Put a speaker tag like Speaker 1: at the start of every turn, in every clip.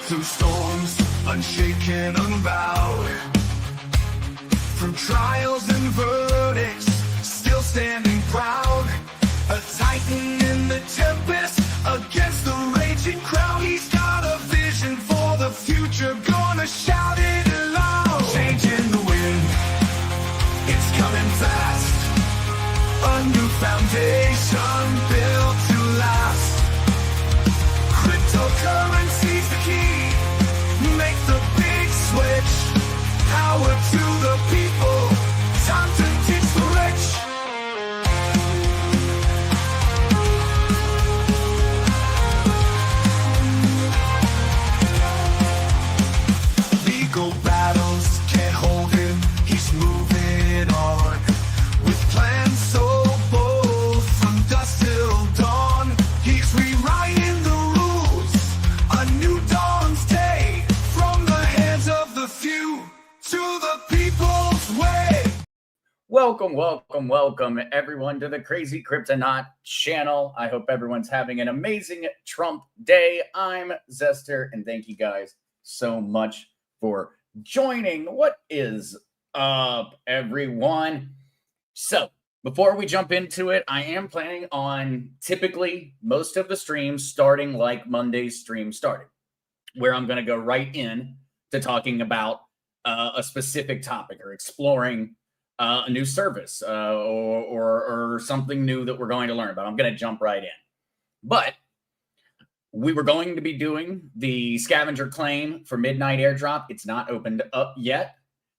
Speaker 1: through storms, unshaken, unbowed. From trials and verdicts, still standing proud. A titan in the tempest, against the raging crowd. He's got a vision for the future, gonna shout it aloud. Changing the wind, it's coming fast. A new foundation built to last. Cryptocurrency's the key, make the big switch. Power to the people, time to teach the rich. Legal battles can't hold him, he's moving on. With plans so bold, from dusk till dawn. He's rewriting the rules, a new dawn's day. From the hands of the few to the people's way.
Speaker 2: Welcome everyone to the Crazy Cryptonaut channel. I hope everyone's having an amazing Trump day. I'm Zester, and thank you guys so much for joining. What is up, everyone? So, before we jump into it, I am planning on typically most of the streams starting like Monday's stream started, where I'm going to go right in to talking about a specific topic or exploring a new service or something new that we're going to learn about. I'm going to jump right in. But we were going to be doing the scavenger claim for midnight airdrop. It's not opened up yet,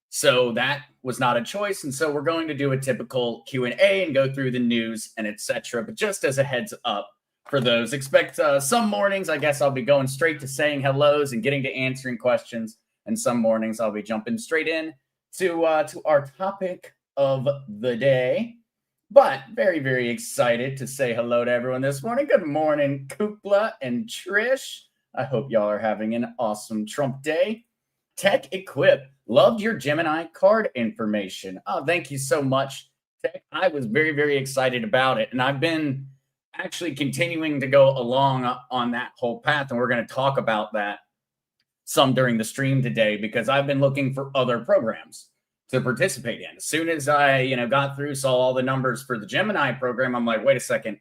Speaker 2: so that was not a choice. And so we're going to do a typical Q&A and go through the news and etc. But just as a heads up for those, expect some mornings, I guess I'll be going straight to saying hellos and getting to answering questions. And some mornings I'll be jumping straight in to our topic of the day. But very, very excited to say hello to everyone this morning. Good morning, Kukla and Trish. I hope y'all are having an awesome Trump day. Tech Equip, loved your Gemini card information. Oh, thank you so much, Tech. I was very, very excited about it. And I've been actually continuing to go along on that whole path. And we're going to talk about that some during the stream today, because I've been looking for other programs to participate in. As soon as I, got through, saw all the numbers for the Gemini program, I'm like, wait a second,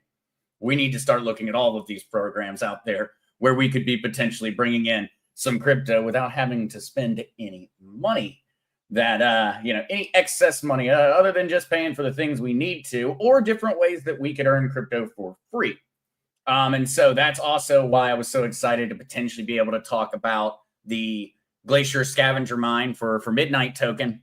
Speaker 2: we need to start looking at all of these programs out there where we could be potentially bringing in some crypto without having to spend any money that, any excess money other than just paying for the things we need to, or different ways that we could earn crypto for free. And so that's also why I was so excited to potentially be able to talk about the Glacier scavenger mine for Midnight token,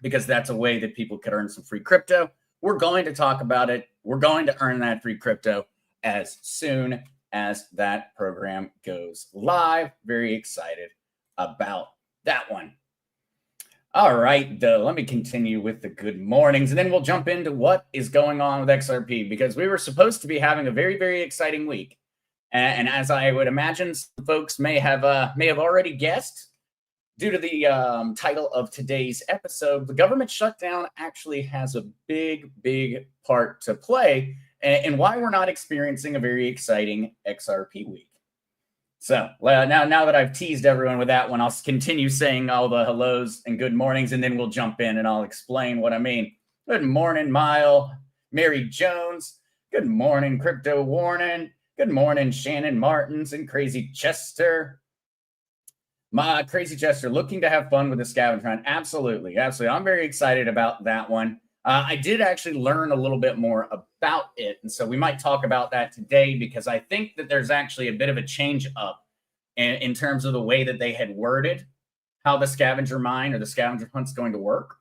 Speaker 2: because that's a way that people could earn some free crypto. We're going to talk about it. We're going to earn that free crypto as soon as that program goes live. Very excited about that one. All right, let me continue with the good mornings, and then we'll jump into what is going on with XRP, because we were supposed to be having a very, very exciting week. And as I would imagine, some folks may have already guessed, due to the title of today's episode, the government shutdown actually has a big, big part to play in why we're not experiencing a very exciting XRP week. So now that I've teased everyone with that one, I'll continue saying all the hellos and good mornings, and then we'll jump in and I'll explain what I mean. Good morning, Mile, Mary Jones. Good morning, Crypto Warning. Good morning, Shannon Martins and Crazy Chester. My Crazy Chester, looking to have fun with the scavenger hunt. Absolutely. I'm very excited about that one. I did actually learn a little bit more about it, and so we might talk about that today, because I think that there's actually a bit of a change up in terms of the way that they had worded how the scavenger mine or the scavenger hunt's going to work.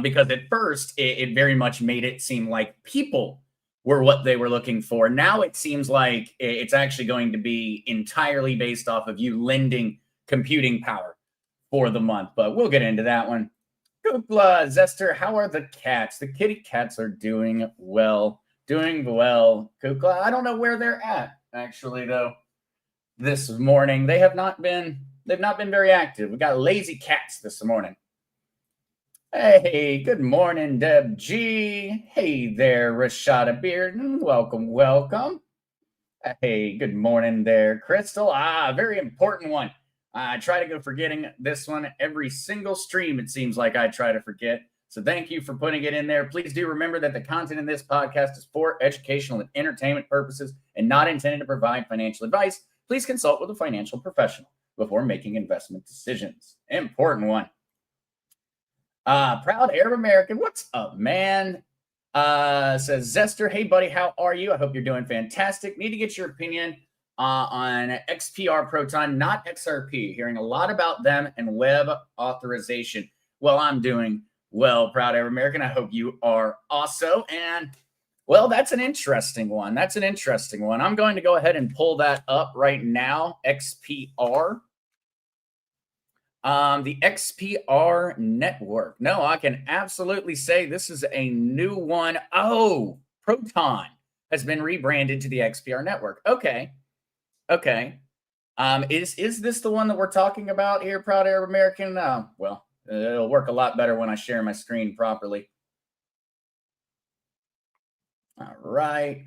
Speaker 2: Because at first, it very much made it seem like people were what they were looking for. Now it seems like it's actually going to be entirely based off of you lending computing power for the month, but we'll get into that one. Goopla, Zester, how are the cats? The kitty cats are doing well. Goopla, I don't know where they're at, actually, though. This morning, they've not been very active. We got lazy cats this morning. Hey, good morning, Deb G. Hey there, Rashada Bearden. Welcome. Hey, good morning there, Crystal. Very important one. I try to go forgetting this one every single stream. It seems like I try to forget. So thank you for putting it in there. Please do remember that the content in this podcast is for educational and entertainment purposes and not intended to provide financial advice. Please consult with a financial professional before making investment decisions. Important one. Proud Arab American. What's up, man? Says Zester, hey buddy, how are you? I hope you're doing fantastic. Need to get your opinion on XPR Proton, not XRP. Hearing a lot about them and web authorization. Well, I'm doing well, Proud Arab American. I hope you are also. And well, that's an interesting one. I'm going to go ahead and pull that up right now. XPR. The XPR Network. No, I can absolutely say this is a new one. Oh, Proton has been rebranded to the XPR Network. Okay. Is this the one that we're talking about here, Proud Arab American? Well, it'll work a lot better when I share my screen properly. All right.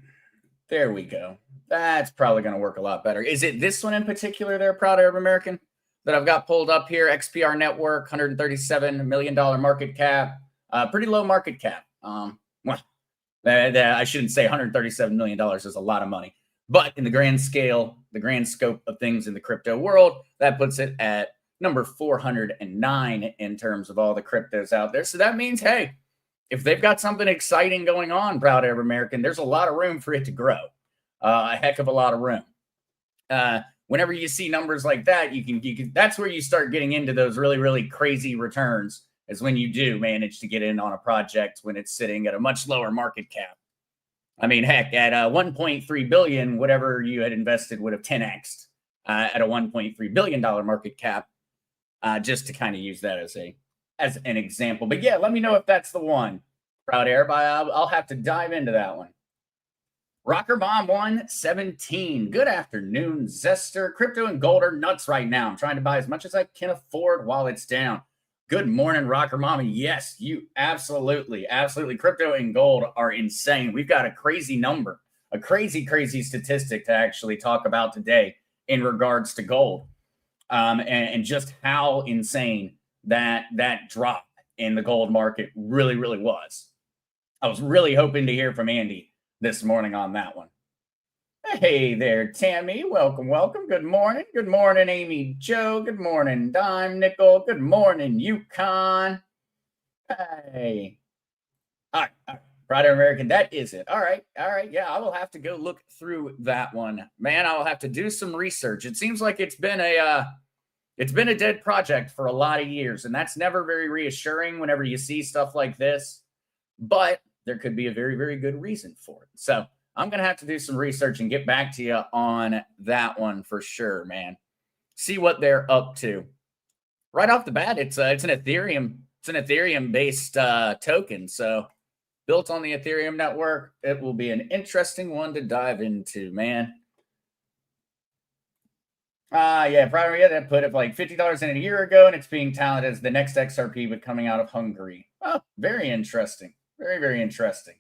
Speaker 2: There we go. That's probably going to work a lot better. Is it this one in particular there, Proud Arab American, that I've got pulled up here? XPR Network, $137 million market cap. Pretty low market cap. Well, I shouldn't say $137 million is a lot of money. But in the grand scale, the grand scope of things in the crypto world, that puts it at number 409 in terms of all the cryptos out there. So that means, hey, if they've got something exciting going on, Proud Arab American, there's a lot of room for it to grow. A heck of a lot of room. Whenever you see numbers like that, you can that's where you start getting into those really, really crazy returns, is when you do manage to get in on a project when it's sitting at a much lower market cap. I mean, heck, at 1.3 billion, whatever you had invested would have 10x'd at a $1.3 billion market cap, just to kind of use that as an example. But yeah, let me know if that's the one, Proud Arab. I'll have to dive into that one. Rocker Bomb 117. Good afternoon, Zester. Crypto and gold are nuts right now. I'm trying to buy as much as I can afford while it's down. Good morning, Rocker Mama. Yes, you absolutely. Crypto and gold are insane. We've got a crazy number, a crazy statistic to actually talk about today in regards to gold, and just how insane that drop in the gold market really was. I was really hoping to hear from Andy this morning on that one. Hey there, Tammy. Welcome. Good morning. Good morning, Amy Joe. Good morning, Dime Nickel. Good morning, Yukon. Hey. All right. Proud American, that is it. All right. Yeah, I will have to go look through that one. Man, I will have to do some research. It seems like it's been a dead project for a lot of years, and that's never very reassuring whenever you see stuff like this. But there could be a very, very good reason for it. So I'm going to have to do some research and get back to you on that one for sure, man. See what they're up to. Right off the bat, it's an Ethereum-based token. So built on the Ethereum network, it will be an interesting one to dive into, man. Yeah, probably that put it like $50 in a year ago, and it's being touted as the next XRP, but coming out of Hungary. Oh, very interesting. Very interesting.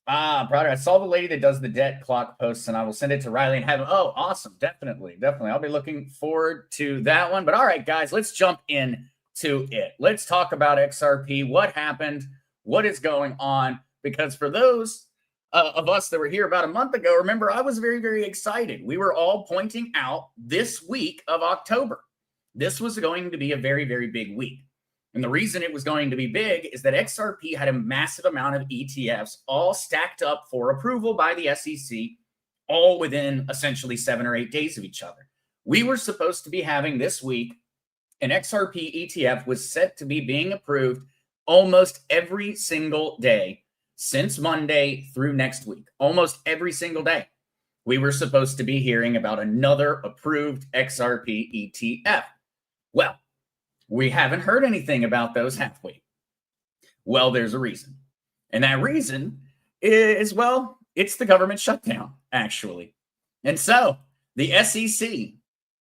Speaker 2: Proud. I saw the lady that does the debt clock posts, and I will send it to Riley and have him. Oh, awesome. Definitely. I'll be looking forward to that one. But all right, guys, let's jump into it. Let's talk about XRP. What happened? What is going on? Because for those of us that were here about a month ago, remember, I was very excited. We were all pointing out this week of October. This was going to be a very big week. And the reason it was going to be big is that XRP had a massive amount of ETFs all stacked up for approval by the SEC, all within essentially 7 or 8 days of each other. We were supposed to be having this week an XRP ETF was set to be being approved almost every single day since Monday through next week. Almost every single day. We were supposed to be hearing about another approved XRP ETF. Well, we haven't heard anything about those, have we? Well, there's a reason. And that reason is, well, it's the government shutdown, actually. And so the SEC,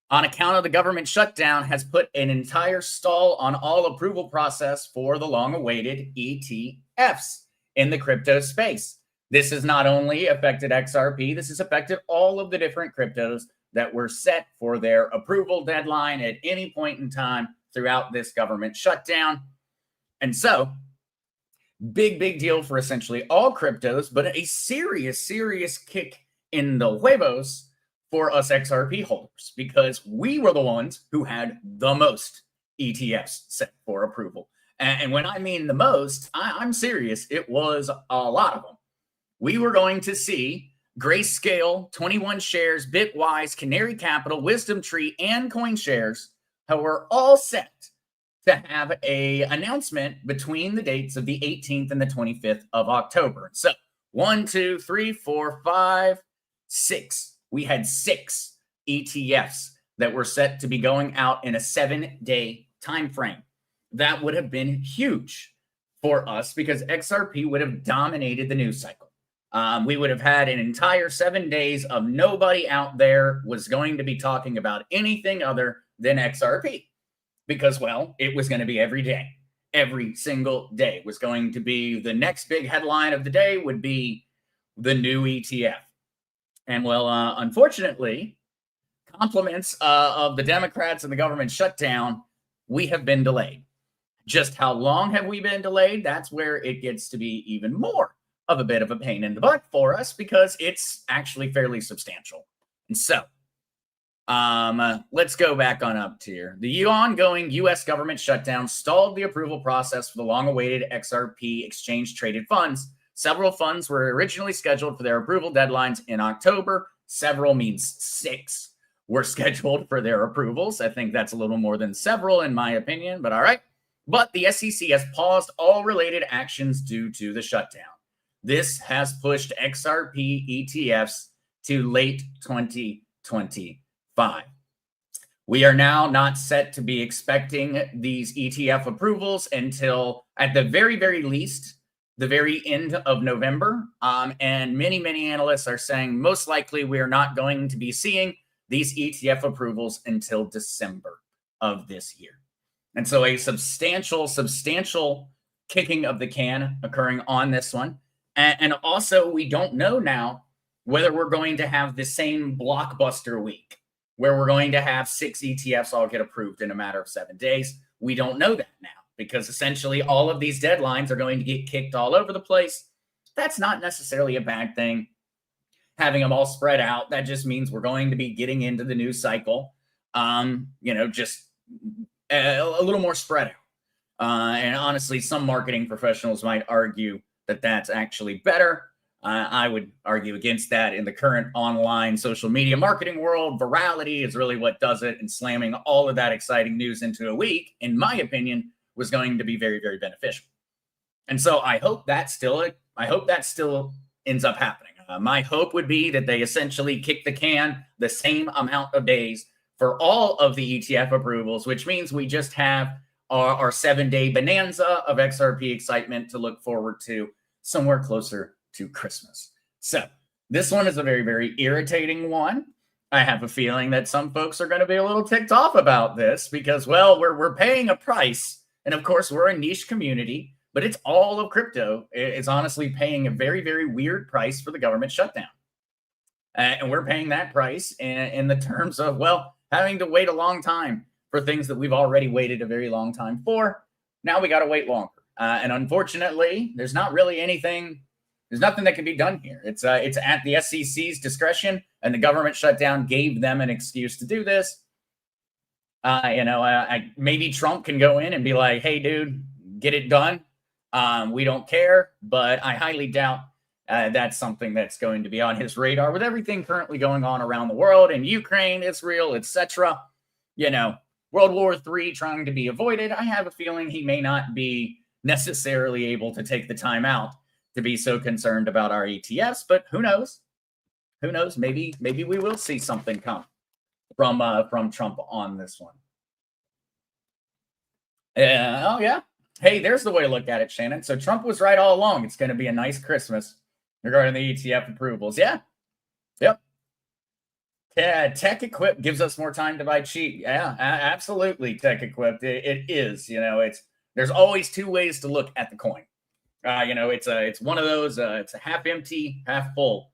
Speaker 2: on account of the government shutdown, has put an entire stall on all approval process for the long-awaited ETFs in the crypto space. This has not only affected XRP, this has affected all of the different cryptos that were set for their approval deadline at any point in time throughout this government shutdown. And so, big deal for essentially all cryptos, but a serious kick in the huevos for us XRP holders, because we were the ones who had the most ETFs set for approval. And when I mean the most, I'm serious. It was a lot of them. We were going to see Grayscale, 21 Shares, Bitwise, Canary Capital, Wisdom Tree, and CoinShares, who were all set to have a announcement between the dates of the 18th and the 25th of October. So 1, 2, 3, 4, 5, 6. We had 6 ETFs that were set to be going out in a 7-day time frame. That would have been huge for us because XRP would have dominated the news cycle. We would have had an entire 7 days of nobody out there was going to be talking about anything other than XRP because, well, it was going to be every day. Every single day was going to be the next big headline of the day would be the new ETF. And, well, unfortunately, compliments of the Democrats and the government shutdown, we have been delayed. Just how long have we been delayed? That's where it gets to be even more of a bit of a pain in the butt for us because it's actually fairly substantial. And so, let's go back on up here. The ongoing US government shutdown stalled the approval process for the long-awaited XRP exchange-traded funds. Several funds were originally scheduled for their approval deadlines in October. Several means 6 were scheduled for their approvals. I think that's a little more than several in my opinion, but all right. But the SEC has paused all related actions due to the shutdown. This has pushed XRP ETFs to late 2025. We are now not set to be expecting these ETF approvals until, at the very least, the very end of November. And many analysts are saying most likely we are not going to be seeing these ETF approvals until December of this year. And so a substantial kicking of the can occurring on this one. And also, we don't know now whether we're going to have the same blockbuster week where we're going to have 6 ETFs all get approved in a matter of 7 days. We don't know that now because essentially all of these deadlines are going to get kicked all over the place. That's not necessarily a bad thing. Having them all spread out, that just means we're going to be getting into the news cycle, just a little more spread out. And honestly, some marketing professionals might argue that that's actually better. I would argue against that in the current online social media marketing world. Virality is really what does it, and slamming all of that exciting news into a week, in my opinion, was going to be very beneficial. And so I hope that still ends up happening. My hope would be that they essentially kick the can the same amount of days for all of the ETF approvals, which means we just have our 7-day bonanza of XRP excitement to look forward to somewhere closer to Christmas. So this one is a very irritating one. I have a feeling that some folks are going to be a little ticked off about this because, well, we're paying a price. And of course, we're a niche community, but it's all of crypto. It's honestly paying a very weird price for the government shutdown. And we're paying that price in the terms of, well, having to wait a long time for things that we've already waited a very long time for. Now we got to wait longer. And unfortunately, there's not really anything. There's nothing that can be done here. It's at the SEC's discretion, and the government shutdown gave them an excuse to do this. Maybe Trump can go in and be like, "Hey, dude, get it done. We don't care." But I highly doubt that's something that's going to be on his radar with everything currently going on around the world in Ukraine, Israel, etc. World War III trying to be avoided. I have a feeling he may not be necessarily able to take the time out to be so concerned about our ETFs, but who knows? Who knows? Maybe we will see something come from Trump on this one. Yeah. Hey, there's the way to look at it, Shannon. So Trump was right all along. It's going to be a nice Christmas regarding the ETF approvals. Yeah. Yep. Yeah, Tech Equipped gives us more time to buy cheap. Yeah, absolutely. Tech Equipped. It is. There's always 2 ways to look at the coin. It's one of those. It's a half empty, half full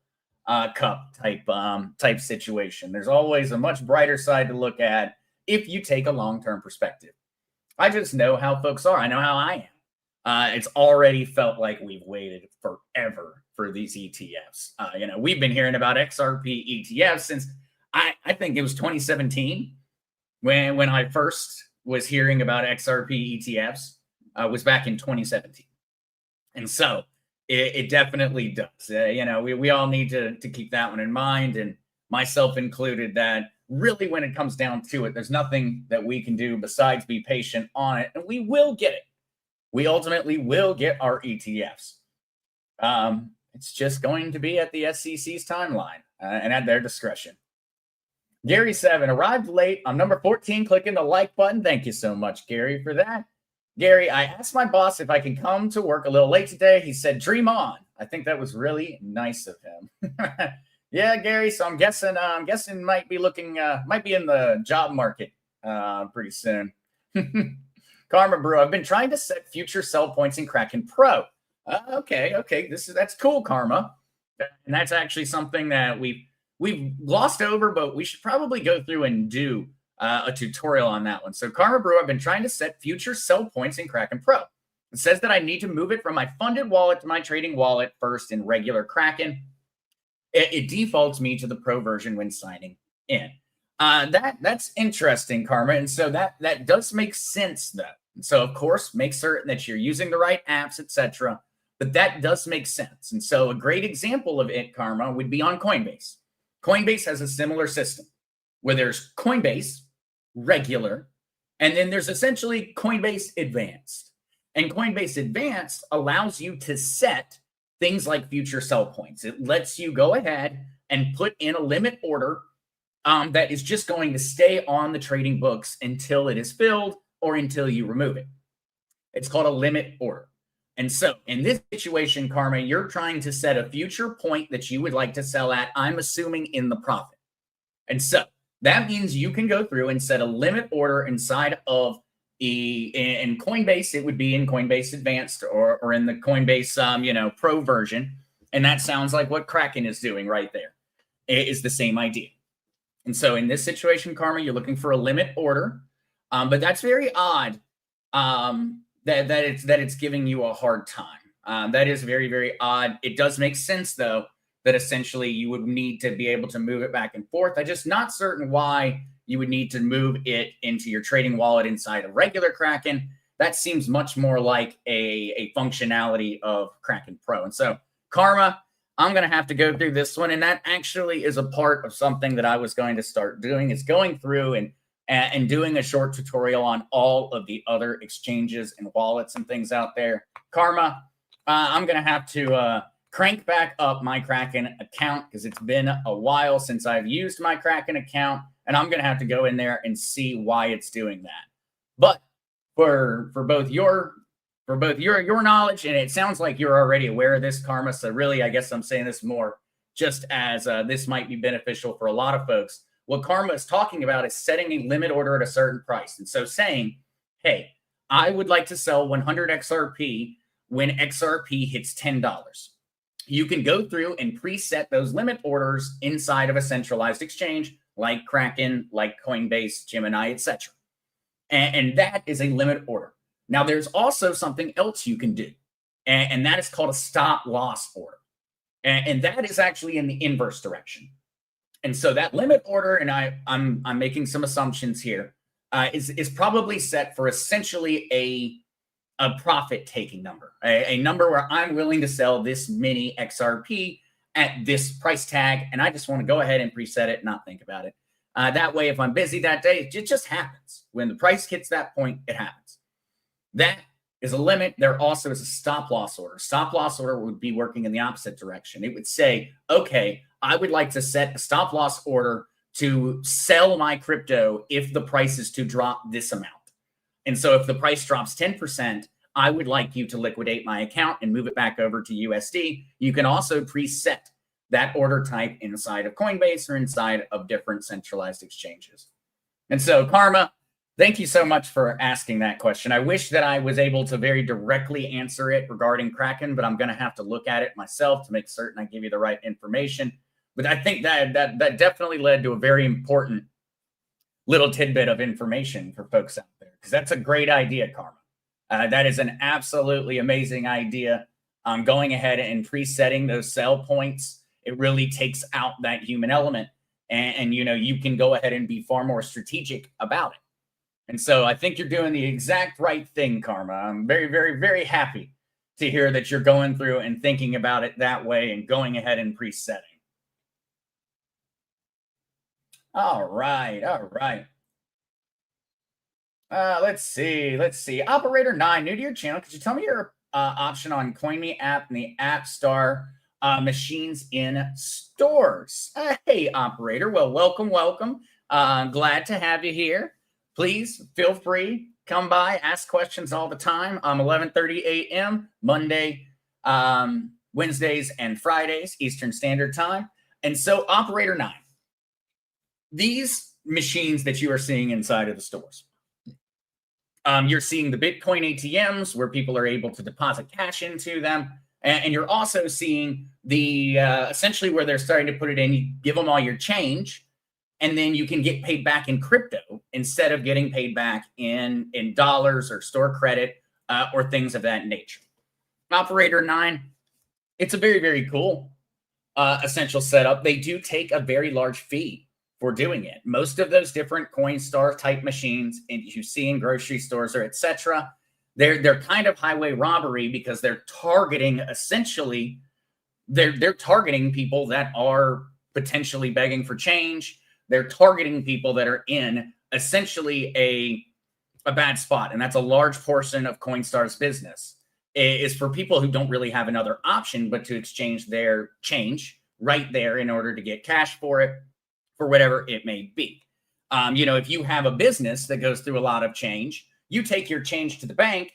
Speaker 2: cup type situation. There's always a much brighter side to look at if you take a long-term perspective. I just know how folks are. I know how I am. It's already felt like we've waited forever for these ETFs. We've been hearing about XRP ETFs since I think it was 2017 when I first was hearing about XRP ETFs. Was back in 2017, and so it definitely does. We all need to keep that one in mind, and myself included. That really, when it comes down to it, there's nothing that we can do besides be patient on it, and we will get it. We ultimately will get our ETFs. It's just going to be at the SEC's timeline and at their discretion. Gary7 arrived late. I'm number 14, clicking the like button. Thank you so much, Gary, for that. Gary, I asked my boss if I can come to work a little late today. He said, dream on. I think that was really nice of him. Yeah, Gary. So I'm guessing might be in the job market pretty soon. Karma Brew, I've been trying to set future sell points in Kraken Pro. Okay. That's cool, Karma. And that's actually something that we've glossed over, but we should probably go through and do a tutorial on that one. So Karma Brew, I've been trying to set future sell points in Kraken Pro. It says that I need to move it from my funded wallet to my trading wallet first in regular Kraken. It defaults me to the Pro version when signing in. That's interesting, Karma. And so that does make sense, though. And so, of course, make certain that you're using the right apps, etc. But that does make sense. And so a great example of it, Karma, would be on Coinbase. Coinbase has a similar system where there's Coinbase, regular, and then there's essentially Coinbase Advanced. And Coinbase Advanced allows you to set things like future sell points. It lets you go ahead and put in a limit order that is just going to stay on the trading books until it is filled or until you remove it. It's called a limit order. And so in this situation, Karma, you're trying to set a future point that you would like to sell at, I'm assuming in the profit. And so that means you can go through and set a limit order inside of in Coinbase. It would be in Coinbase Advanced or in the Coinbase, Pro version. And that sounds like what Kraken is doing right there. It is the same idea. And so in this situation, Karma, you're looking for a limit order. But that's very odd that it's giving you a hard time. That is very, very odd. It does make sense, though, that essentially you would need to be able to move it back and forth. I'm just not certain why you would need to move it into your trading wallet inside of regular Kraken. That seems much more like a functionality of Kraken Pro. And so, Karma, I'm going to have to go through this one. And that actually is a part of something that I was going to start doing, is going through and doing a short tutorial on all of the other exchanges and wallets and things out there. Karma, I'm going to have to crank back up my Kraken account because it's been a while since I've used my Kraken account, and I'm going to have to go in there and see why it's doing that. But for both your knowledge, and it sounds like you're already aware of this, Karma, so really I guess I'm saying this more just as this might be beneficial for a lot of folks. What Karma is talking about is setting a limit order at a certain price. And so saying, hey, I would like to sell 100 XRP when XRP hits $10. You can go through and preset those limit orders inside of a centralized exchange like Kraken, like Coinbase, Gemini, etc. And that is a limit order. Now, there's also something else you can do, and that is called a stop loss order. And that is actually in the inverse direction. And so that limit order, and I'm making some assumptions here, is probably set for essentially a profit-taking number, a number where I'm willing to sell this many XRP at this price tag, and I just want to go ahead and preset it and not think about it. That way, if I'm busy that day, it just happens. When the price hits that point, it happens. That is a limit. There also is a stop loss order. Stop loss order would be working in the opposite direction. It would say, okay, I would like to set a stop loss order to sell my crypto if the price is to drop this amount. And so if the price drops 10%, I would like you to liquidate my account and move it back over to USD. You can also preset that order type inside of Coinbase or inside of different centralized exchanges. And so, Karma, Thank you so much for asking that question. I wish that I was able to very directly answer it regarding Kraken, but I'm going to have to look at it myself to make certain I give you the right information. But I think that definitely led to a very important little tidbit of information for folks out there, because that's a great idea, Karma. That is an absolutely amazing idea. Going ahead and presetting those sell points, it really takes out that human element, and you can go ahead and be far more strategic about it. And so I think you're doing the exact right thing, Karma. I'm very, very, very happy to hear that you're going through and thinking about it that way and going ahead and presetting. All right, all right. Let's see. Operator 9, new to your channel. Could you tell me your option on CoinMe app and the App Store machines in stores? Hey, operator. Well, welcome. Glad to have you here. Please feel free, come by, ask questions all the time. 11:30 a.m. Monday, Wednesdays, and Fridays, Eastern Standard Time. And so, Operator 9, these machines that you are seeing inside of the stores, you're seeing the Bitcoin ATMs where people are able to deposit cash into them. And you're also seeing the essentially where they're starting to put it in, you give them all your change, and then you can get paid back in crypto instead of getting paid back in dollars or store credit or things of that nature. Operator 9, it's a very, very cool essential setup. They do take a very large fee for doing it. Most of those different Coinstar type machines you see in grocery stores or etc., they're kind of highway robbery because they're targeting essentially they're targeting people that are potentially begging for change. They're targeting people that are in essentially a bad spot. And that's a large portion of Coinstar's business, is for people who don't really have another option but to exchange their change right there in order to get cash for it, for whatever it may be. If you have a business that goes through a lot of change, you take your change to the bank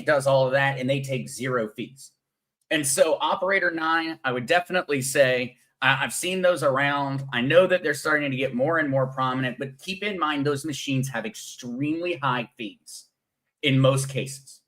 Speaker 2: does all of that, and they take zero fees. And so Operator 9, I would definitely say, I've seen those around. I know that they're starting to get more and more prominent, but keep in mind those machines have extremely high fees in most cases,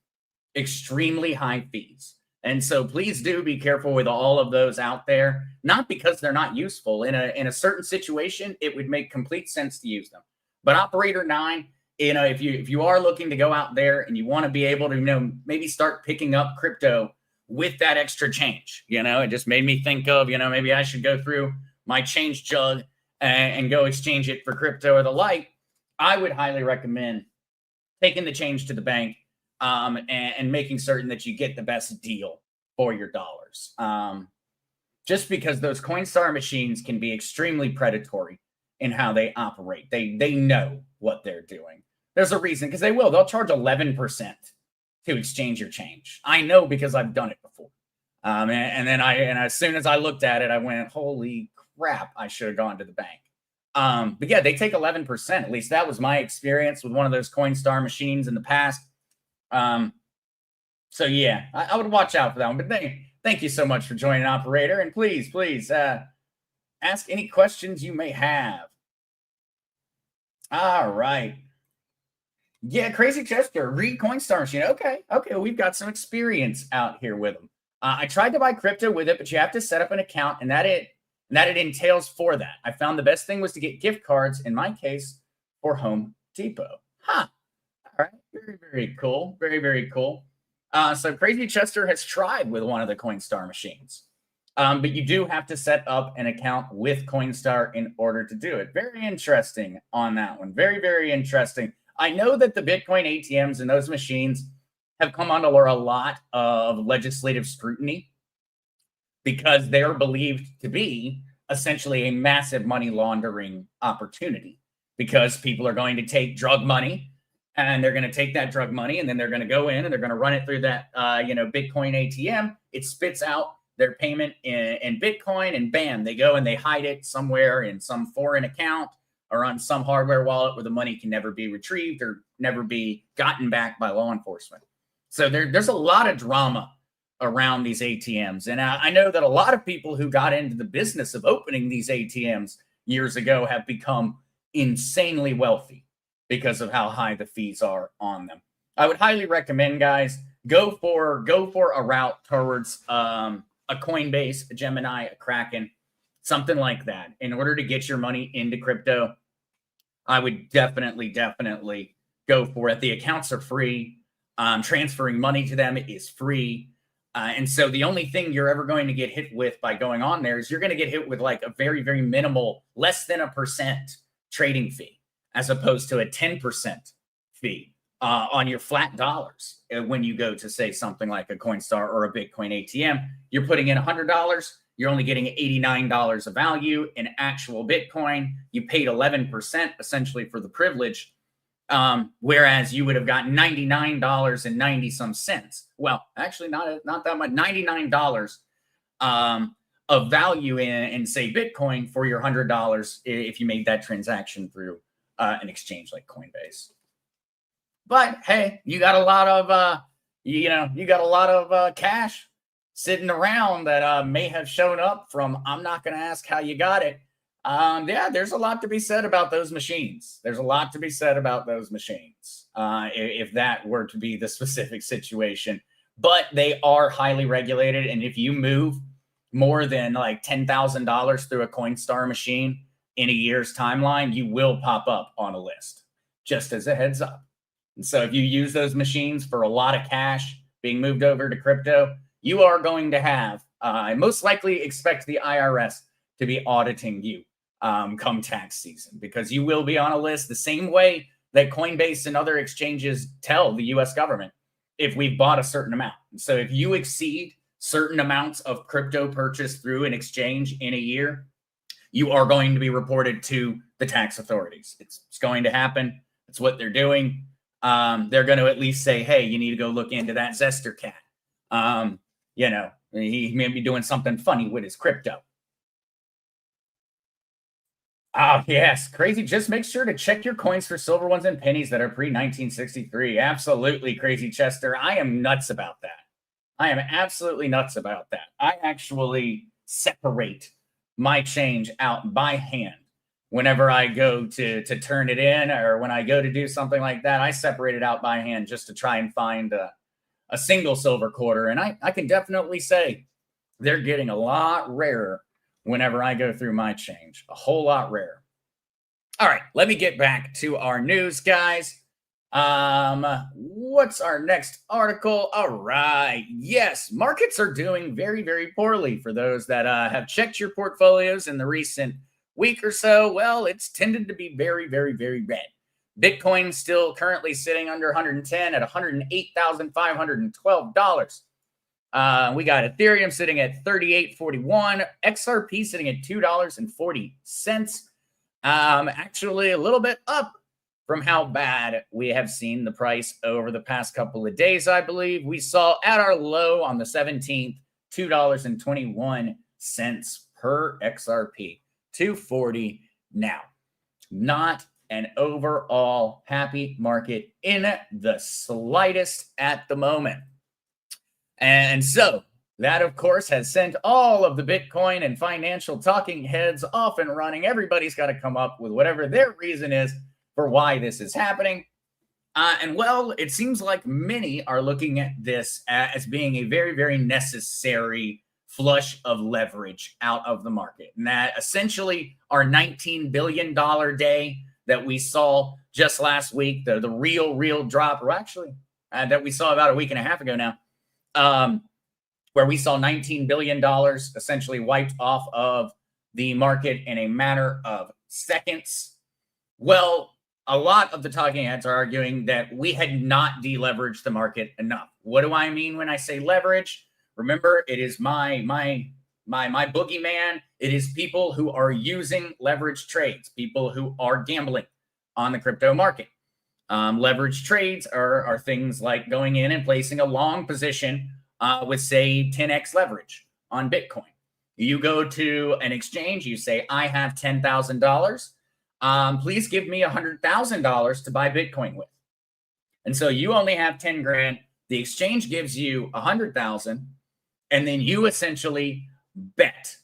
Speaker 2: extremely high fees. And so please do be careful with all of those out there, not because they're not useful. In a certain situation, it would make complete sense to use them. But Operator 9, if you are looking to go out there and you want to be able to, maybe start picking up crypto with that extra change, it just made me think of, maybe I should go through my change jug and go exchange it for crypto or the like. I would highly recommend taking the change to the bank and making certain that you get the best deal for your dollars. Just because those Coinstar machines can be extremely predatory in how they operate. They know what they're doing. There's a reason, because they'll charge 11% to exchange your change. I know because I've done it before. And as soon as I looked at it, I went, holy crap, I should have gone to the bank. But yeah, they take 11%. At least that was my experience with one of those Coinstar machines in the past. So yeah, I would watch out for that one. But thank you so much for joining, Operator. And please, ask any questions you may have. All right. Yeah, Crazy Chester, read Coinstar machine. Okay, we've got some experience out here with them. I tried to buy crypto with it, but you have to set up an account, and that it entails for that. I found the best thing was to get gift cards, in my case, for Home Depot. All right, very, very cool. Very, very cool. So Crazy Chester has tried with one of the Coinstar machines. But you do have to set up an account with Coinstar in order to do it. Very interesting on that one. Very, very interesting. I know that the Bitcoin ATMs and those machines have come under a lot of legislative scrutiny because they're believed to be essentially a massive money laundering opportunity, because people are going to take drug money, and they're going to take that drug money, and then they're going to go in and they're going to run it through that Bitcoin ATM. It spits out their payment in Bitcoin, and bam, they go and they hide it somewhere in some foreign account or on some hardware wallet where the money can never be retrieved or never be gotten back by law enforcement. So there's a lot of drama around these ATMs. And I know that a lot of people who got into the business of opening these ATMs years ago have become insanely wealthy because of how high the fees are on them. I would highly recommend, guys, go for a route towards a Coinbase, a Gemini, a Kraken, something like that. In order to get your money into crypto, I would definitely go for it. The accounts are free. Transferring money to them is free. And so the only thing you're ever going to get hit with by going on there is you're going to get hit with like a very, very minimal, less than 1% trading fee, as opposed to a 10% fee on your flat dollars. When you go to, say, something like a Coinstar or a Bitcoin ATM, you're putting in $100. You're only getting $89 of value in actual Bitcoin. You paid 11% essentially for the privilege. Whereas you would have gotten $99.90 some cents. Well, actually not that much, $99 of value in say Bitcoin for your $100 if you made that transaction through an exchange like Coinbase. But hey, you got a lot of cash sitting around that may have shown up from, I'm not going to ask how you got it. Yeah, there's a lot to be said about those machines. There's a lot to be said about those machines, if that were to be the specific situation. But they are highly regulated, and if you move more than like $10,000 through a Coinstar machine in a year's timeline, you will pop up on a list, just as a heads up. And so if you use those machines for a lot of cash being moved over to crypto, you are going to have, I most likely expect the IRS to be auditing you come tax season, because you will be on a list the same way that Coinbase and other exchanges tell the US government if we've bought a certain amount. So if you exceed certain amounts of crypto purchased through an exchange in a year, you are going to be reported to the tax authorities. It's going to happen. It's what they're doing. They're going to at least say, hey, you need to go look into that Zester cat. He may be doing something funny with his crypto. Oh, yes. Crazy. Just make sure to check your coins for silver ones and pennies that are pre-1963. Absolutely, Crazy Chester. I am nuts about that. I am absolutely nuts about that. I actually separate my change out by hand whenever I go to turn it in, or when I go to do something like that. I separate it out by hand just to try and find a single silver quarter. And I can definitely say they're getting a lot rarer whenever I go through my change, a whole lot rarer. All right, let me get back to our news, guys. What's our next article? All right. Yes, markets are doing very, very poorly. For those that have checked your portfolios in the recent week or so, well, it's tended to be very, very, very red. Bitcoin still currently sitting under 110 at $108,512. We got Ethereum sitting at $38.41, XRP sitting at $2.40. Actually a little bit up from how bad we have seen the price over the past couple of days. I believe we saw at our low on the 17th, $2.21 per XRP, $2.40 now. Not an overall happy market in the slightest at the moment. And so that, of course, has sent all of the Bitcoin and financial talking heads off and running. Everybody's got to come up with whatever their reason is for why this is happening. And well, it seems like many are looking at this as being a very, very necessary flush of leverage out of the market. And that essentially our $19 billion day that we saw just last week, the real drop, or actually that we saw about a week and a half ago now, where we saw $19 billion essentially wiped off of the market in a matter of seconds. Well, a lot of the talking heads are arguing that we had not deleveraged the market enough. What do I mean when I say leverage? Remember, it is my boogeyman. It is people who are using leverage trades, people who are gambling on the crypto market. Leverage trades are things like going in and placing a long position with, say, 10x leverage on Bitcoin. You go to an exchange, you say, I have $10,000. Please give me $100,000 to buy Bitcoin with. And so you only have 10 grand. The exchange gives you 100,000, and then you essentially bet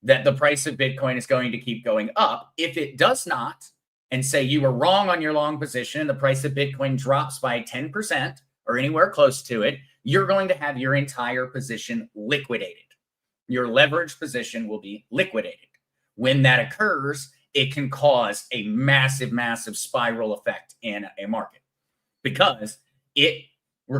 Speaker 2: that the price of Bitcoin is going to keep going up. If it does not, and say you were wrong on your long position and the price of Bitcoin drops by 10% or anywhere close to it, you're going to have your entire position liquidated. Your leverage position will be liquidated. When that occurs, it can cause a massive, massive spiral effect in a market because it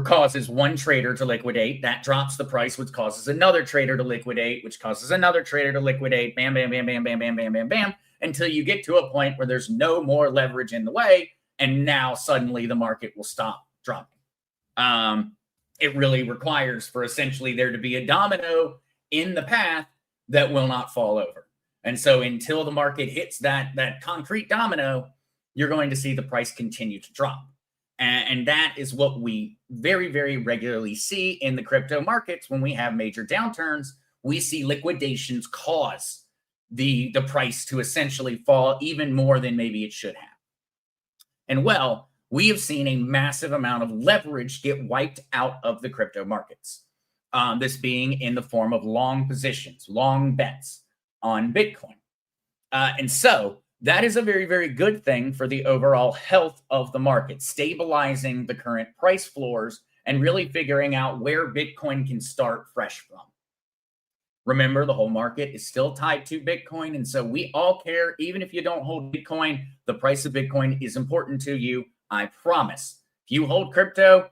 Speaker 2: causes one trader to liquidate. That drops the price, which causes another trader to liquidate, which causes another trader to liquidate. Bam, bam, bam, bam, bam, bam, bam, bam, bam, until you get to a point where there's no more leverage in the way. And now suddenly the market will stop dropping. It really requires for essentially there to be a domino in the path that will not fall over. And so until the market hits that concrete domino, you're going to see the price continue to drop. And that is what we very, very regularly see in the crypto markets. When we have major downturns, we see liquidations cause the price to essentially fall even more than maybe it should have. And well, we have seen a massive amount of leverage get wiped out of the crypto markets. This being in the form of long positions, long bets on Bitcoin. And so that is a very, very good thing for the overall health of the market, stabilizing the current price floors and really figuring out where Bitcoin can start fresh from. Remember, the whole market is still tied to Bitcoin. And so we all care, even if you don't hold Bitcoin, the price of Bitcoin is important to you. I promise. If you hold crypto,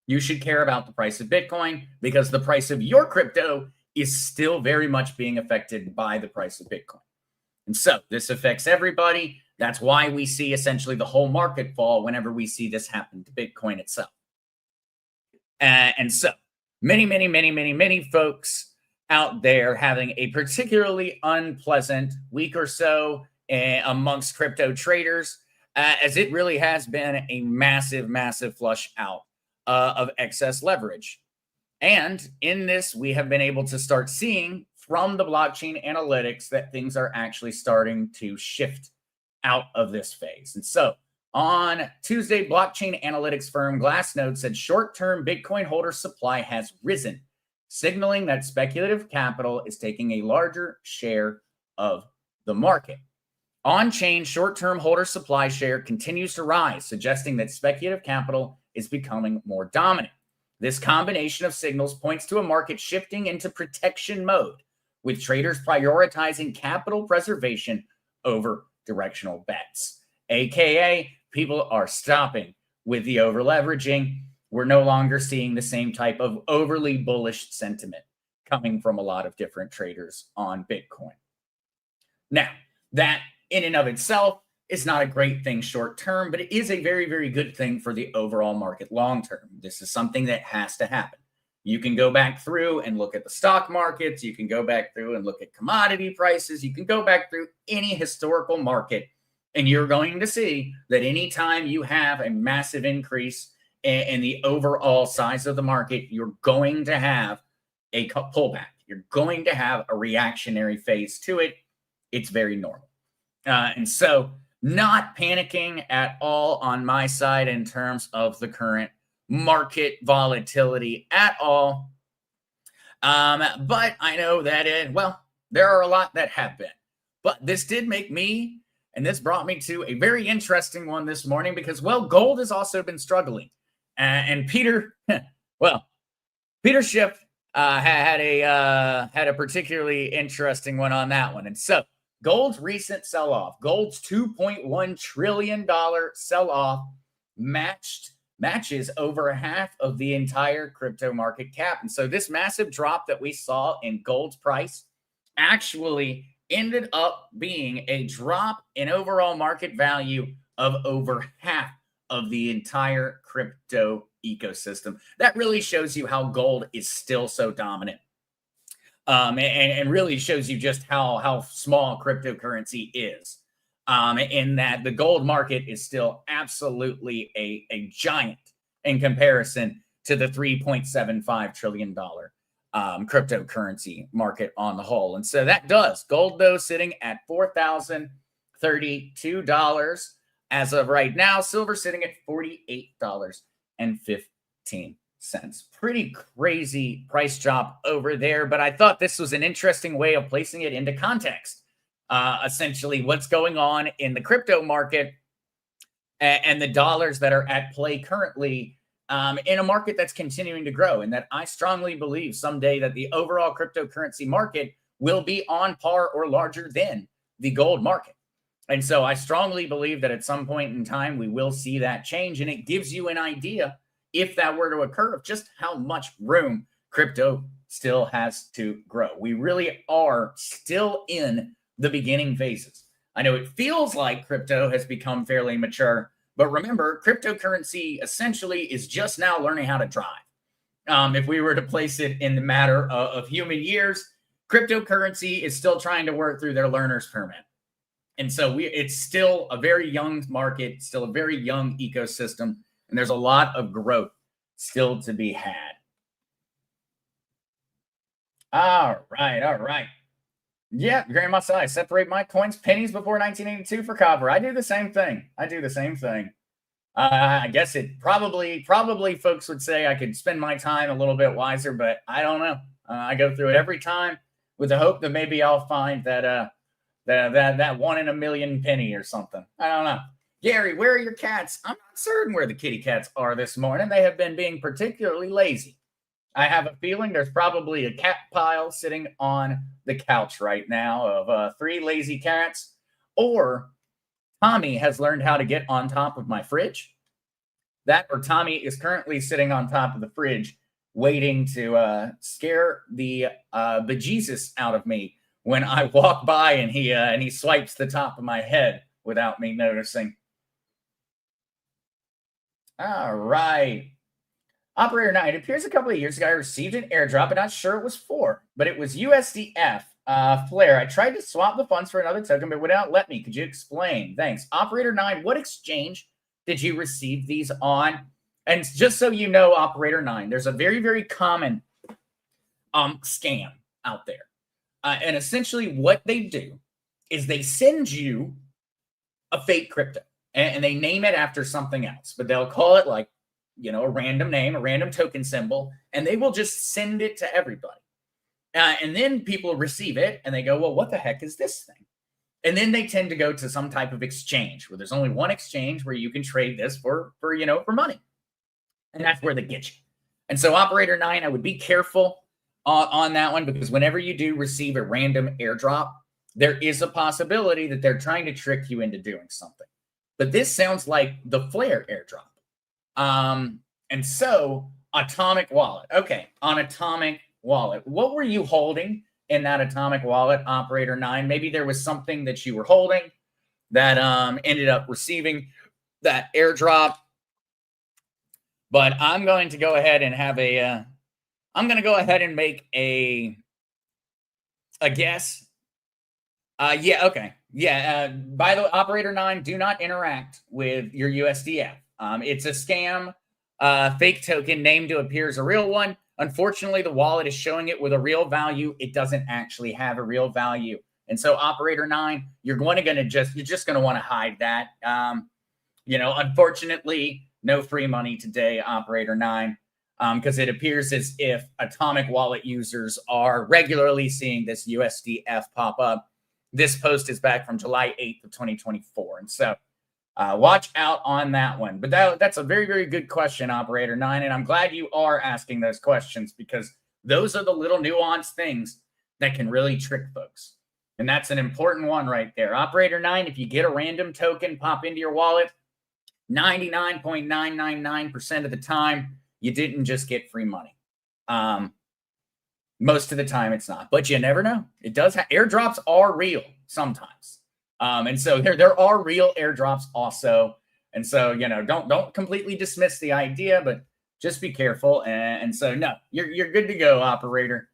Speaker 2: you should care about the price of Bitcoin because the price of your crypto is still very much being affected by the price of Bitcoin. And so this affects everybody. That's why we see essentially the whole market fall whenever we see this happen to Bitcoin itself. And so many folks out there having a particularly unpleasant week or so amongst crypto traders, as it really has been a massive flush out of excess leverage. And in this, we have been able to start seeing from the blockchain analytics that things are actually starting to shift out of this phase. And so on Tuesday, blockchain analytics firm Glassnode said short-term Bitcoin holder supply has risen, signaling that speculative capital is taking a larger share of the market. On-chain short-term holder supply share continues to rise, suggesting that speculative capital is becoming more dominant. This combination of signals points to a market shifting into protection mode, with traders prioritizing capital preservation over directional bets. AKA, people are stopping with the over-leveraging. We're no longer seeing the same type of overly bullish sentiment coming from a lot of different traders on Bitcoin. Now, that in and of itself is not a great thing short term, but it is a very, very good thing for the overall market long term. This is something that has to happen. You can go back through and look at the stock markets. You can go back through and look at commodity prices. You can go back through any historical market, and you're going to see that anytime you have a massive increase in the overall size of the market, you're going to have a pullback. You're going to have a reactionary phase to it. It's very normal. And so not panicking at all on my side in terms of the current market volatility at all. But I know that there are a lot that have been. But this did make me, and this brought me to a very interesting one this morning because, gold has also been struggling. And Peter, Peter Schiff had a particularly interesting one on that one. And so gold's recent sell-off, gold's $2.1 trillion sell-off matches over half of the entire crypto market cap. And so this massive drop that we saw in gold's price actually ended up being a drop in overall market value of over half of the entire crypto ecosystem. That really shows you how gold is still so dominant. And really shows you just how small cryptocurrency is. In that the gold market is still absolutely a giant in comparison to the $3.75 trillion cryptocurrency market on the whole. And so that does. Gold, though, sitting at $4,032 as of right now. Silver sitting at $48.15. Pretty crazy price drop over there, but I thought this was an interesting way of placing it into context. essentially what's going on in the crypto market and the dollars that are at play currently in a market that's continuing to grow. And that I strongly believe someday that the overall cryptocurrency market will be on par or larger than the gold market. And so I strongly believe that at some point in time, we will see that change. And it gives you an idea, if that were to occur, of just how much room crypto still has to grow. We really are still in the beginning phases. I know it feels like crypto has become fairly mature, but remember, cryptocurrency essentially is just now learning how to drive. If we were to place it in the matter of human years, cryptocurrency is still trying to work through their learner's permit. And so it's still a very young market, still a very young ecosystem, and there's a lot of growth still to be had. All right. Yeah, Grandma said I separate my coins pennies before 1982 for copper. I do the same thing. I guess it probably folks would say I could spend my time a little bit wiser, but I don't know. I go through it every time with the hope that maybe I'll find that that 1 in a million penny or something. I don't know. Gary, where are your cats? I'm not certain where the kitty cats are this morning. They have been being particularly lazy. I have a feeling there's probably a cat pile sitting on the couch right now of 3 lazy cats, or Tommy has learned how to get on top of my fridge. That, or Tommy is currently sitting on top of the fridge waiting to scare the bejesus out of me when I walk by and he swipes the top of my head without me noticing. All right. Operator 9, it appears a couple of years ago I received an airdrop, but not sure it was for, but it was USDF Flare. I tried to swap the funds for another token, but would not let me. Could you explain? Thanks. Operator 9, what exchange did you receive these on? And just so you know, Operator 9, there's a very, very common scam out there. And essentially what they do is they send you a fake crypto and they name it after something else, but they'll call it like, a random name, a random token symbol, and they will just send it to everybody. And then people receive it and they go, well, what the heck is this thing? And then they tend to go to some type of exchange where there's only one exchange where you can trade this for money. And that's where they get you. And so Operator 9, I would be careful on that one, because whenever you do receive a random airdrop, there is a possibility that they're trying to trick you into doing something. But this sounds like the Flare airdrop. And so Atomic Wallet. Okay, on Atomic Wallet, what were you holding in that Atomic Wallet, Operator 9? Maybe there was something that you were holding that ended up receiving that airdrop. But I'm going to go ahead and have I'm going to go ahead and make a guess. Yeah, okay. Yeah, by the way, Operator 9, do not interact with your USDF. It's a scam, fake token named to appear as a real one. Unfortunately, the wallet is showing it with a real value. It doesn't actually have a real value. And so Operator 9, you're just going to want to hide that. Unfortunately, no free money today, Operator 9, because it appears as if Atomic Wallet users are regularly seeing this USDF pop up. This post is back from July 8th of 2024. And so watch out on that one. But that's a very, very good question, Operator 9. And I'm glad you are asking those questions, because those are the little nuanced things that can really trick folks. And that's an important one right there. Operator 9, if you get a random token pop into your wallet, 99.999% of the time, you didn't just get free money. Most of the time it's not, but you never know. It does airdrops are real sometimes. And so there are real airdrops also. And so, don't completely dismiss the idea, but just be careful. And so, no, you're good to go, Operator.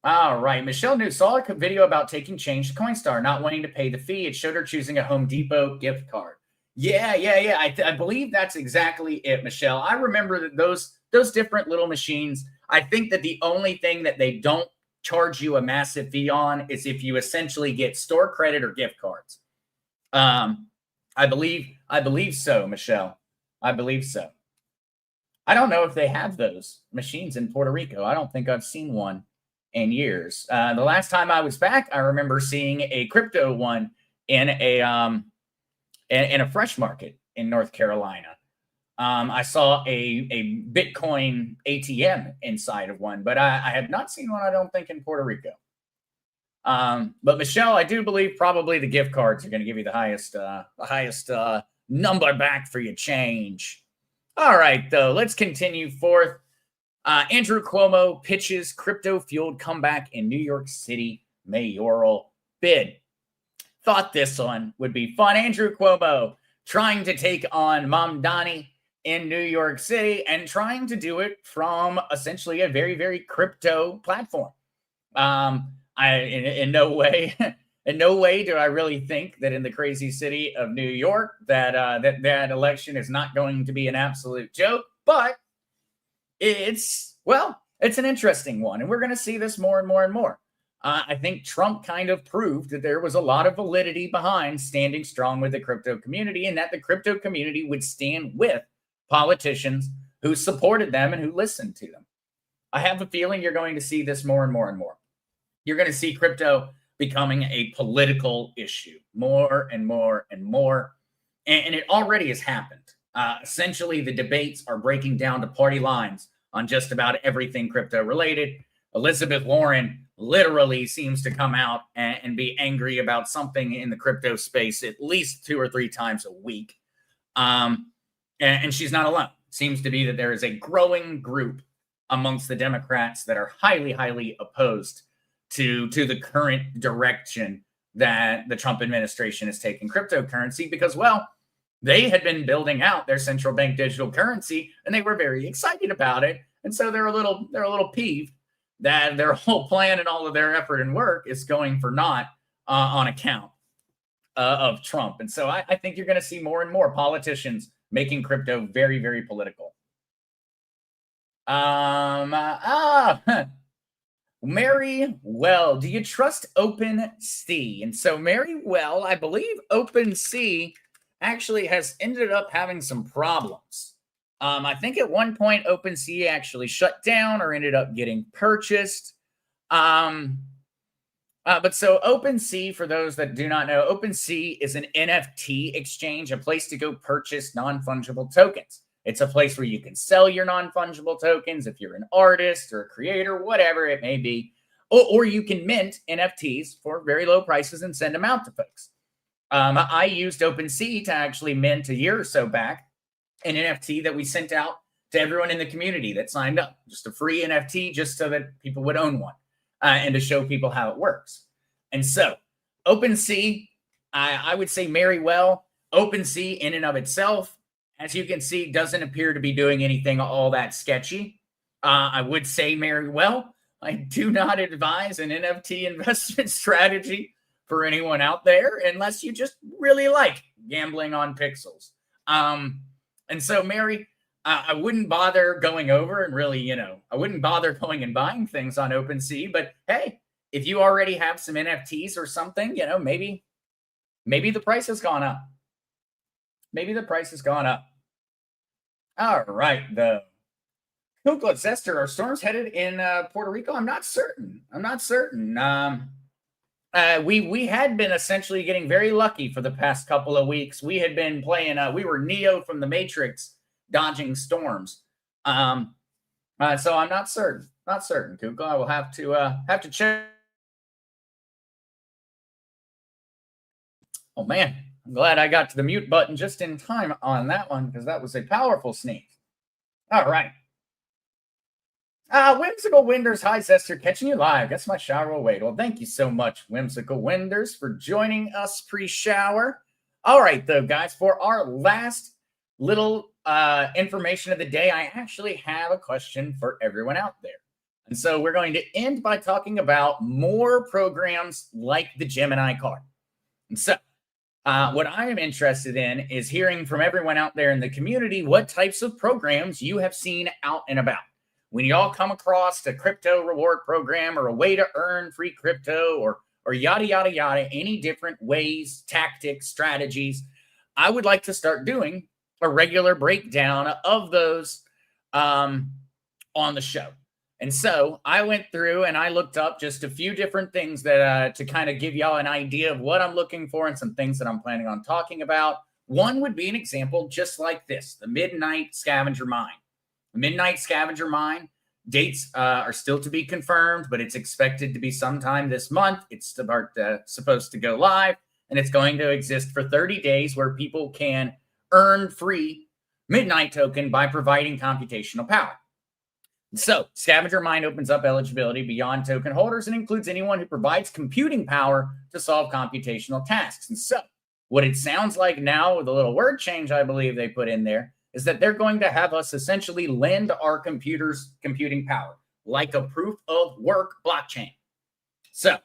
Speaker 2: All right. Michelle New saw a video about taking change to Coinstar, not wanting to pay the fee. It showed her choosing a Home Depot gift card. Yeah. I believe that's exactly it, Michelle. I remember that those different little machines. I think that the only thing that they don't charge you a massive fee on is if you essentially get store credit or gift cards. I believe so, Michelle. I believe so. I don't know if they have those machines in Puerto Rico. I don't think I've seen one in years. The last time I was back, I remember seeing a crypto one in a fresh market in North Carolina. I saw a Bitcoin ATM inside of one, but I have not seen one, I don't think, in Puerto Rico. But Michelle, I do believe probably the gift cards are going to give you the highest number back for your change. All right, though, let's continue forth. Andrew Cuomo pitches crypto-fueled comeback in New York City mayoral bid. Thought this one would be fun. Andrew Cuomo trying to take on Mamdani in New York City and trying to do it from essentially a very, very crypto platform. In no way, in no way do I really think that in the crazy city of New York that election is not going to be an absolute joke, but it's an interesting one, and we're going to see this more and more and more. I think Trump kind of proved that there was a lot of validity behind standing strong with the crypto community, and that the crypto community would stand with politicians who supported them and who listened to them. I have a feeling you're going to see this more and more and more. You're going to see crypto becoming a political issue more and more and more, and it already has happened. Essentially, the debates are breaking down to party lines on just about everything crypto related. Elizabeth Warren literally seems to come out and be angry about something in the crypto space at least 2 or 3 times a week. And she's not alone. It seems to be that there is a growing group amongst the Democrats that are highly, highly opposed to the current direction that the Trump administration is taking cryptocurrency because, well, they had been building out their central bank digital currency and they were very excited about it. And so they're a little peeved that their whole plan and all of their effort and work is going for naught on account of Trump. And so I think you're going to see more and more politicians making crypto very, very political. Mary Well, do you trust OpenSea? And so Mary Well, I believe OpenSea actually has ended up having some problems. I think at one point OpenSea actually shut down or ended up getting purchased. But so OpenSea, for those that do not know, OpenSea is an NFT exchange, a place to go purchase non-fungible tokens. It's a place where you can sell your non-fungible tokens if you're an artist or a creator, whatever it may be, or you can mint NFTs for very low prices and send them out to folks. I used OpenSea to actually mint a year or so back an NFT that we sent out to everyone in the community that signed up, just a free NFT, just so that people would own one and to show people how it works. And so OpenSea, I would say Mary Well, OpenSea in and of itself, as you can see, doesn't appear to be doing anything all that sketchy. I would say Mary Well, I do not advise an NFT investment strategy for anyone out there unless you just really like gambling on pixels. And so Mary, I wouldn't bother going over and really, I wouldn't bother going and buying things on OpenSea. But hey, if you already have some NFTs or something, maybe the price has gone up. Maybe the price has gone up. All right, though. Nautzester, are storms headed in Puerto Rico? I'm not certain. We had been essentially getting very lucky for the past couple of weeks. We had been playing, we were Neo from the Matrix, dodging storms. So I'm not certain. Kuko. I will have to check. Oh man, I'm glad I got to the mute button just in time on that one because that was a powerful sneak. All right. Whimsical Winders, hi Zester, catching you live. Guess my shower will wait. Well, thank you so much, Whimsical Winders, for joining us pre-shower. All right, though, guys, for our last little information of the day, I actually have a question for everyone out there. And so we're going to end by talking about more programs like the Gemini card. And so what I am interested in is hearing from everyone out there in the community what types of programs you have seen out and about. When y'all come across a crypto reward program or a way to earn free crypto or yada, yada, yada, any different ways, tactics, strategies, I would like to start doing a regular breakdown of those on the show. And so I went through and I looked up just a few different things that to kind of give y'all an idea of what I'm looking for and some things that I'm planning on talking about. One would be an example just like this, the Midnight Scavenger Mine. The Midnight Scavenger Mine dates are still to be confirmed, but it's expected to be sometime this month. It's supposed to go live, and it's going to exist for 30 days where people can earn free Midnight token by providing computational power. So, Scavenger Mine opens up eligibility beyond token holders and includes anyone who provides computing power to solve computational tasks. And so, what it sounds like now, with a little word change I believe they put in there, is that they're going to have us essentially lend our computers computing power, like a proof of work blockchain. So,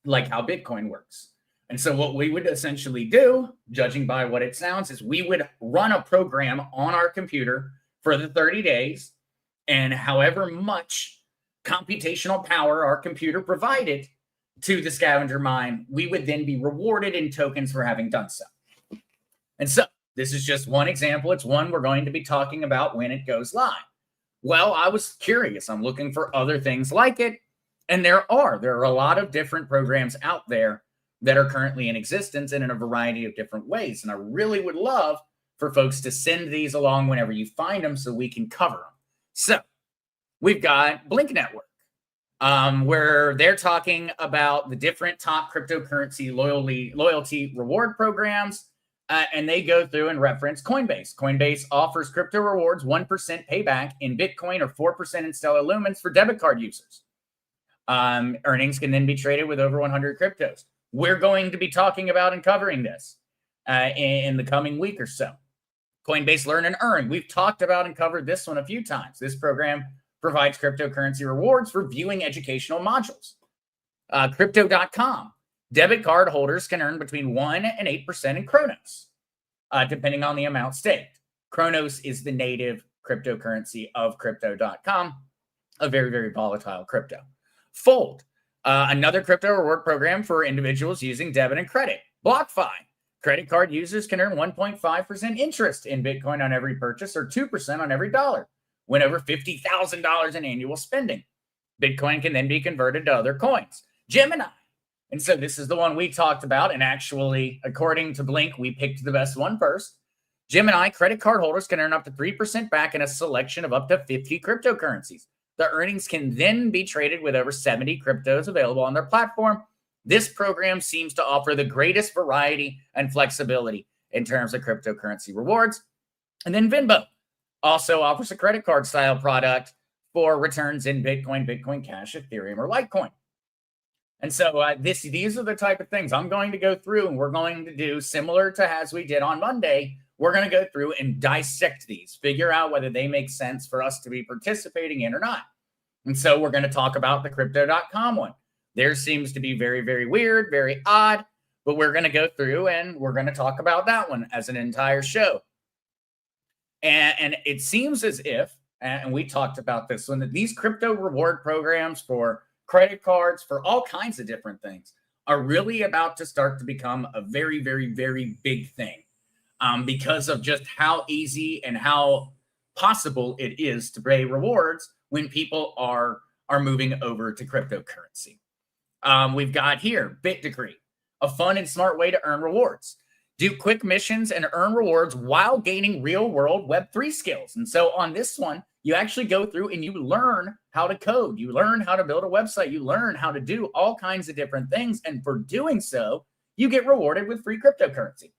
Speaker 2: like how Bitcoin works. And so what we would essentially do, judging by what it sounds, is we would run a program on our computer for the 30 days, and however much computational power our computer provided to the scavenger mine, we would then be rewarded in tokens for having done so. And so this is just one example. It's one we're going to be talking about when it goes live. Well, I was curious. I'm looking for other things like it. And there are a lot of different programs out there that are currently in existence and in a variety of different ways. And I really would love for folks to send these along whenever you find them so we can cover them. So we've got Blink Network, where they're talking about the different top cryptocurrency loyalty reward programs. And they go through and reference Coinbase. Coinbase offers crypto rewards, 1% payback in Bitcoin or 4% in Stellar Lumens for debit card users. Earnings can then be traded with over 100 cryptos. We're going to be talking about and covering this in the coming week or so. Coinbase Learn and Earn. We've talked about and covered this one a few times. This program provides cryptocurrency rewards for viewing educational modules. Crypto.com. Debit card holders can earn between 1 and 8% in Chronos, depending on the amount staked. Chronos is the native cryptocurrency of Crypto.com, a very, very volatile crypto. Fold, another crypto reward program for individuals using debit and credit. BlockFi, credit card users can earn 1.5% interest in Bitcoin on every purchase or 2% on every dollar, when over $50,000 in annual spending. Bitcoin can then be converted to other coins. Gemini. And so this is the one we talked about. And actually, according to Blink, we picked the best one first. Gemini credit card holders can earn up to 3% back in a selection of up to 50 cryptocurrencies. The earnings can then be traded with over 70 cryptos available on their platform. This program seems to offer the greatest variety and flexibility in terms of cryptocurrency rewards. And then Venmo also offers a credit card style product for returns in Bitcoin, Bitcoin Cash, Ethereum, or Litecoin. And so these are the type of things I'm going to go through, and we're going to do similar to as we did on Monday. We're going to go through and dissect these, figure out whether they make sense for us to be participating in or not. And so we're going to talk about the crypto.com one. Theirs seems to be very, very weird, very odd, but we're going to go through and we're going to talk about that one as an entire show. And it seems as if, and we talked about this one, that these crypto reward programs for credit cards, for all kinds of different things, are really about to start to become a very, very, very big thing because of just how easy and how possible it is to pay rewards when people are moving over to cryptocurrency. We've got here BitDegree, a fun and smart way to earn rewards. Do quick missions and earn rewards while gaining real-world Web3 skills. And so on this one, you actually go through and you learn how to code. You learn how to build a website. You learn how to do all kinds of different things. And for doing so, you get rewarded with free cryptocurrency.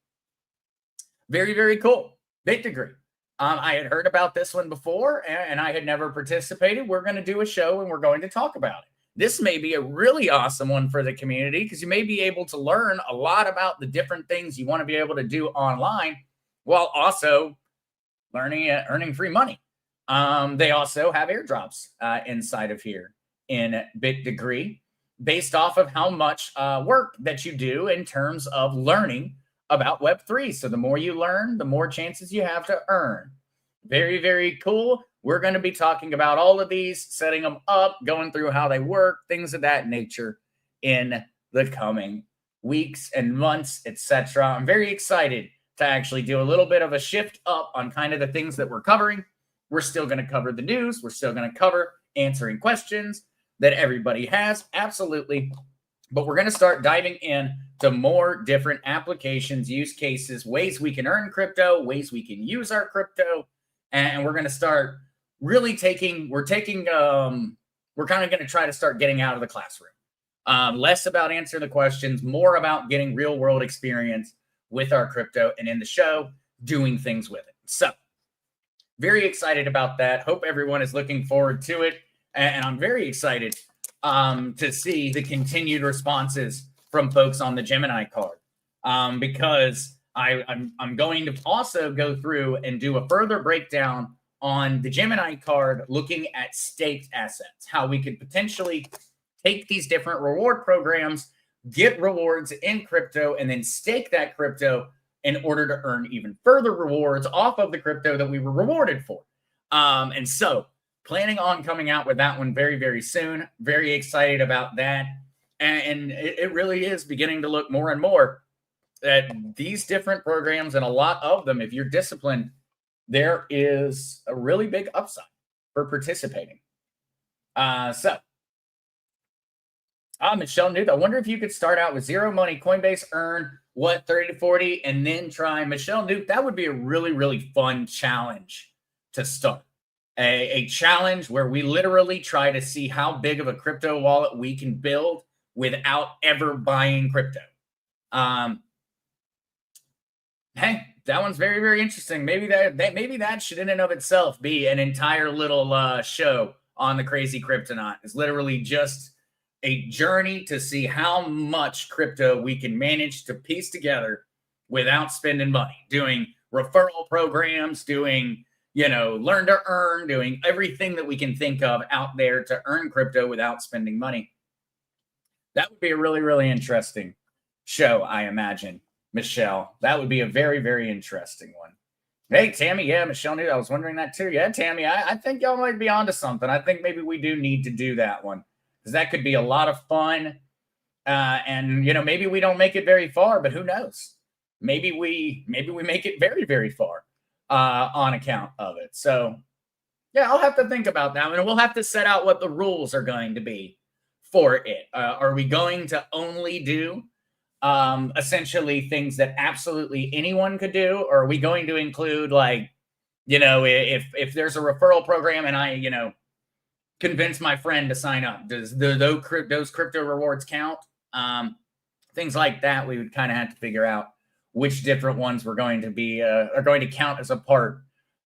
Speaker 2: Very, very cool. BitDegree. I had heard about this one before, and I had never participated. We're going to do a show, and we're going to talk about it. This may be a really awesome one for the community because you may be able to learn a lot about the different things you want to be able to do online while also earning free money. They also have airdrops inside of here in BitDegree based off of how much work that you do in terms of learning about Web3. So the more you learn, the more chances you have to earn. Very, very cool. We're going to be talking about all of these, setting them up, going through how they work, things of that nature in the coming weeks and months, etc. I'm very excited to actually do a little bit of a shift up on kind of the things that we're covering. We're still going to cover the news. We're still going to cover answering questions that everybody has. Absolutely. But we're going to start diving in to more different applications, use cases, ways we can earn crypto, ways we can use our crypto. And we're going to start really we're kind of going to try to start getting out of the classroom. Less about answering the questions, more about getting real world experience with our crypto, and in the show, doing things with it. So very excited about that. Hope everyone is looking forward to it. And I'm very excited to see the continued responses from folks on the Gemini card, because I'm going to also go through and do a further breakdown on the Gemini card, looking at staked assets, how we could potentially take these different reward programs, get rewards in crypto, and then stake that crypto in order to earn even further rewards off of the crypto that we were rewarded for. And so planning on coming out with that one very, very soon. Very excited about that. And it really is beginning to look more and more at these different programs, and a lot of them, if you're disciplined, there is a really big upside for participating. Michelle Newt, I wonder if you could start out with zero money, Coinbase, earn what, 30 to 40, and then try. Michelle Newt, that would be a really, really fun challenge to start. A challenge where we literally try to see how big of a crypto wallet we can build without ever buying crypto. Hey, that one's very, very interesting. Maybe that should in and of itself be an entire little show on the Crazy Cryptonaut. It's literally just a journey to see how much crypto we can manage to piece together without spending money, doing referral programs, doing, learn to earn, doing everything that we can think of out there to earn crypto without spending money. That would be a really, really interesting show, I imagine, Michelle. That would be a very, very interesting one. Hey, Tammy. Yeah, Michelle knew. I was wondering that too. Yeah, Tammy, I think y'all might be onto something. I think maybe we do need to do that one, because that could be a lot of fun. And, maybe we don't make it very far, but who knows? Maybe we make it very, very far on account of it. So, yeah, I'll have to think about that one. And we'll have to set out what the rules are going to be for it. Are we going to only do essentially things that absolutely anyone could do? Or are we going to include, like, if there's a referral program and I, convince my friend to sign up, does those crypto rewards count? Things like that, we would kind of have to figure out which different ones we're going to be are going to count as a part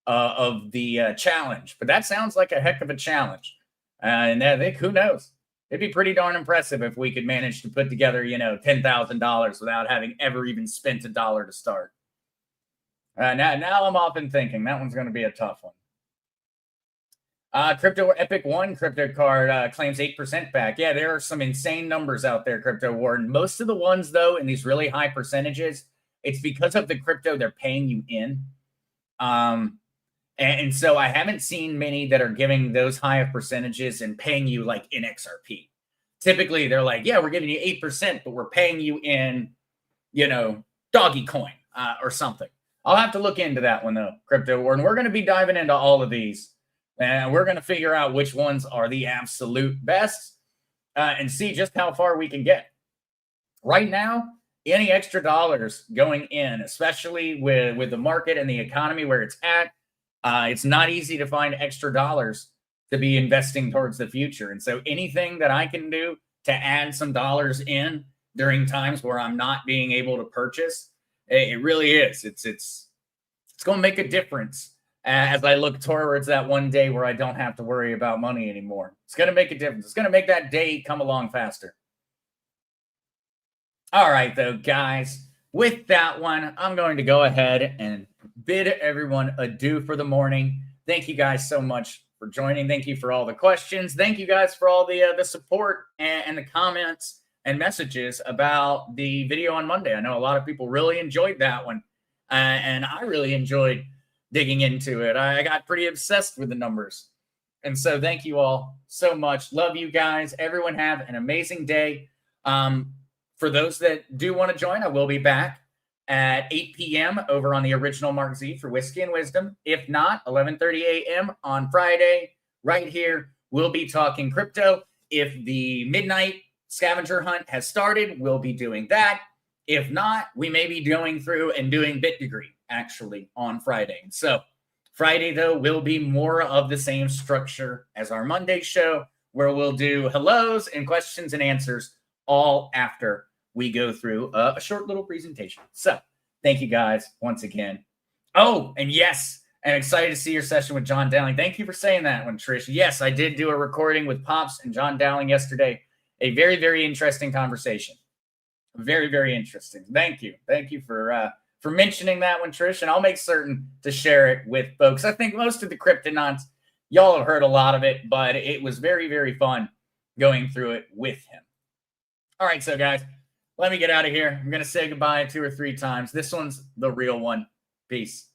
Speaker 2: of the challenge. But that sounds like a heck of a challenge. And I think, who knows? It'd be pretty darn impressive if we could manage to put together, $10,000 without having ever even spent $1 to start. Now I'm often thinking that one's going to be a tough one. Crypto Epic One crypto card claims 8% back. Yeah, there are some insane numbers out there, Crypto Warden. Most of the ones, though, in these really high percentages, it's because of the crypto they're paying you in. And so I haven't seen many that are giving those high of percentages and paying you like in XRP. Typically, they're like, yeah, we're giving you 8%, but we're paying you in, doggy coin or something. I'll have to look into that one, though, Crypto Warden. We're going to be diving into all of these. And we're going to figure out which ones are the absolute best and see just how far we can get. Right now, any extra dollars going in, especially with the market and the economy where it's at, it's not easy to find extra dollars to be investing towards the future. And so anything that I can do to add some dollars in during times where I'm not being able to purchase, it really is. It's going to make a difference as I look towards that one day where I don't have to worry about money anymore. It's going to make a difference. It's going to make that day come along faster. All right, though, guys, with that one, I'm going to go ahead and bid everyone adieu for the morning. Thank you guys so much for joining. Thank you for all the questions. Thank you guys for all the support and the comments and messages about the video on Monday. I know a lot of people really enjoyed that one, and I really enjoyed digging into it. I got pretty obsessed with the numbers. And so thank you all so much. Love you guys. Everyone have an amazing day. For those that do want to join, I will be back at 8 p.m. over on the original Mark Z for Whiskey and Wisdom. If not, 11:30 a.m. on Friday, right here we'll be talking crypto. If the midnight scavenger hunt has started, we'll be doing that. If not, we may be going through and doing Bit Degree actually on Friday. So Friday, though, will be more of the same structure as our Monday show, where we'll do hellos and questions and answers all after we go through a short little presentation. So thank you guys once again. Oh, and yes, I'm excited to see your session with John Dowling. Thank you for saying that one, Trish. Yes, I did do a recording with Pops and John Dowling yesterday. A very, very interesting conversation. Very, very interesting. Thank you. Thank you for mentioning that one, Trish. And I'll make certain to share it with folks. I think most of the Cryptonauts, y'all have heard a lot of it, but it was very, very fun going through it with him. All right, so guys, let me get out of here. I'm going to say goodbye 2 or 3 times. This one's the real one. Peace.